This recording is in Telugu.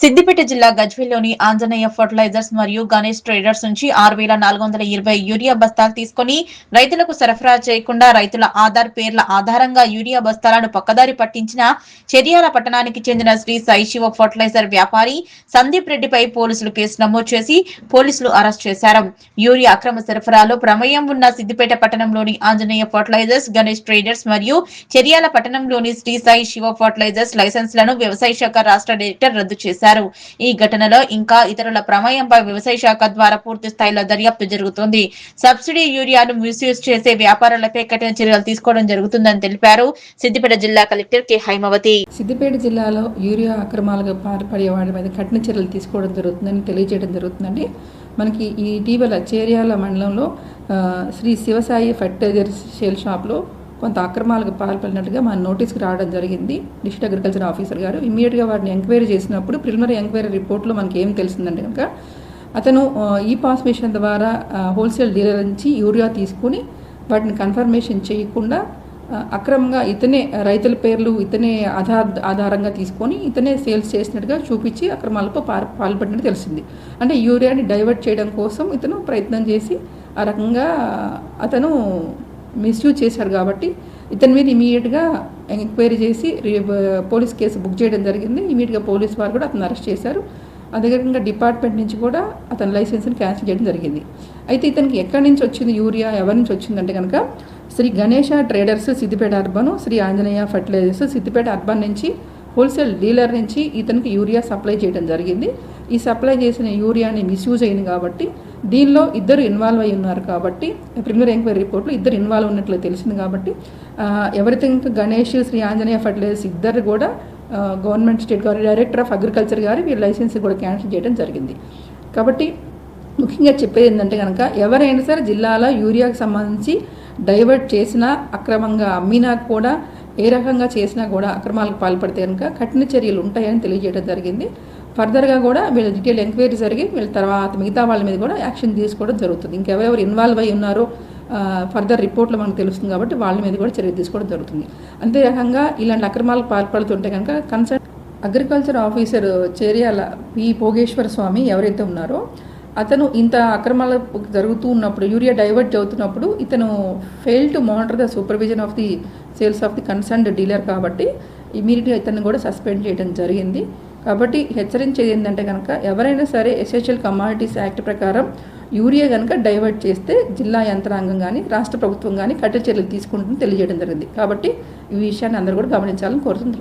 సిద్దిపేట జిల్లా గజ్వేల్లోని ఆంజనేయ ఫర్టిలైజర్స్ మరియు గణేష్ ట్రేడర్స్ నుంచి 6,420 యూరియా బస్తాలు తీసుకుని రైతులకు సరఫరా చేయకుండా రైతుల ఆధార్ పేర్ల ఆధారంగా యూరియా బస్తాలను పక్కదారి పట్టించిన చెర్యాల పట్టణానికి చెందిన శ్రీ సాయి శివ ఫర్టిలైజర్ వ్యాపారి సందీప్ రెడ్డిపై పోలీసులు కేసు నమోదు చేసి పోలీసులు అరెస్ట్ చేశారు. యూరియా అక్రమ సరఫరాలో ప్రమేయం ఉన్న సిద్దిపేట పట్టణంలోని ఆంజనేయ ఫర్టిలైజర్స్, గణేష్ ట్రేడర్స్ మరియు చెర్యాల పట్టణంలోని శ్రీ సాయి శివ ఫర్టిలైజర్స్ లైసెన్స్లను వ్యవసాయ శాఖ రాష్ట్ర డైరెక్టర్ రద్దు చేశారు. ఈ ఘటనలో ఇంకా ఇతరుల ప్రమేయంపై వ్యవసాయ శాఖ ద్వారా పూర్తి స్థాయిలో దర్యాప్తు జరుగుతోంది. సబ్సిడీ యూరియాను మిస్యూజ్ చేసే వ్యాపారులపై కఠిన చర్యలు తీసుకోవడం జరుగుతుందని తెలిపారు సిద్దిపేట జిల్లా కలెక్టర్ కె హైమవతి. సిద్దిపేట జిల్లాలో యూరియా అక్రమాలుగా పాల్పడే వారి మీద కఠిన చర్యలు తీసుకోవడం జరుగుతుందని తెలియజేయడం జరుగుతుందండి. మనకి ఇటీవల చేర్యాల మండలంలో శ్రీ శివసాయి ఫర్టిలైజర్స్ సేల్ షాప్లో కొంత అక్రమాలకు పాల్పడినట్టుగా మన నోటీస్కి రావడం జరిగింది. డిస్ట్రిక్ట్ అగ్రికల్చర్ ఆఫీసర్ గారు ఇమ్మీడియట్గా వారిని ఎంక్వైరీ చేసినప్పుడు ప్రిలిమినరీ ఎంక్వైరీ రిపోర్ట్లో మనకి ఏం తెలిసిందంటే కనుక అతను ఈ పాస్ మిషన్ ద్వారా హోల్సేల్ డీలర్ నుంచి యూరియా తీసుకుని వాటిని కన్ఫర్మేషన్ చేయకుండా అక్రమంగా ఇతనే రైతుల పేర్లు ఇతనే ఆధారంగా తీసుకొని ఇతనే సేల్స్ చేసినట్టుగా చూపించి అక్రమాలకు పాల్పడినట్టు తెలిసింది. అంటే యూరియాని డైవర్ట్ చేయడం కోసం ఇతను ప్రయత్నం చేసి ఆ రకంగా అతను మిస్యూజ్ చేశాడు. కాబట్టి ఇతని మీద ఇమీడియట్గా ఎంక్వైరీ చేసి పోలీస్ కేసు బుక్ చేయడం జరిగింది. ఇమీడియట్గా పోలీస్ వారు కూడా అతను అరెస్ట్ చేశారు. అదే రకంగా డిపార్ట్మెంట్ నుంచి కూడా అతని లైసెన్స్ని క్యాన్సిల్ చేయడం జరిగింది. అయితే ఇతనికి ఎక్కడి నుంచి వచ్చింది యూరియా, ఎవరి నుంచి వచ్చిందంటే కనుక Shri Ganesha traders Siddipet urban, Shri Anjaneya fertilisers Siddipet urban నుంచి హోల్సేల్ డీలర్ నుంచి ఇతనికి యూరియా సప్లై చేయడం జరిగింది. ఈ సప్లై చేసిన యూరియాని మిస్యూజ్ అయింది కాబట్టి దీనిలో ఇద్దరు ఇన్వాల్వ్ అయి ఉన్నారు. కాబట్టి ప్రిలిమినరీ ఎంక్వైరీ రిపోర్ట్లో ఇద్దరు ఇన్వాల్వ్ ఉన్నట్లు తెలిసింది. కాబట్టి ఎవరైతే ఇంకా గణేష్, శ్రీ ఆంజనేయ ఫర్టిలైజర్స్ ఇద్దరు కూడా government state director of agriculture గారు వీళ్ళ లైసెన్స్ కూడా క్యాన్సిల్ చేయడం జరిగింది. కాబట్టి ముఖ్యంగా చెప్పేది ఏంటంటే కనుక ఎవరైనా సరే జిల్లాలో యూరియాకు సంబంధించి డైవర్ట్ చేసినా, అక్రమంగా అమ్మినా కూడా, ఏ రకంగా చేసినా కూడా అక్రమాలకు పాల్పడితే కనుక కఠిన చర్యలు ఉంటాయని తెలియజేయడం జరిగింది. ఫర్దర్గా కూడా వీళ్ళ డీటెయిల్ ఎంక్వైరీ జరిగి వీళ్ళ తర్వాత మిగతా వాళ్ళ మీద కూడా యాక్షన్ తీసుకోవడం జరుగుతుంది. ఇంకెవరెవరు ఇన్వాల్వ్ అయి ఉన్నారో ఫర్దర్ రిపోర్ట్లో మనకు తెలుస్తుంది. కాబట్టి వాళ్ళ మీద కూడా చర్య తీసుకోవడం జరుగుతుంది. అంతే రకంగా ఇలాంటి అక్రమాలకు పాల్పడుతుంటే కనుక concern agriculture officer Cheryala P Bhogeshwara Swamy ఎవరైతే ఉన్నారో అతను ఇంత అక్రమాలు జరుగుతూ ఉన్నప్పుడు, యూరియా డైవర్ట్ అవుతున్నప్పుడు ఇతను fail to monitor the supervision of the sales of the concerned dealer. కాబట్టి ఇమీడియట్గా ఇతన్ని కూడా సస్పెండ్ చేయడం జరిగింది. కాబట్టి హెచ్చరించేది ఏంటంటే కనుక ఎవరైనా సరే ఎసెన్షియల్ కమాడిటీస్ యాక్ట్ ప్రకారం యూరియా కనుక డైవర్ట్ చేస్తే జిల్లా యంత్రాంగం కానీ రాష్ట్ర ప్రభుత్వం కానీ కఠిన చర్యలు తీసుకుంటుందని తెలియజేయడం జరిగింది. కాబట్టి ఈ విషయాన్ని అందరూ కూడా గమనించాలని కోరుతుంది.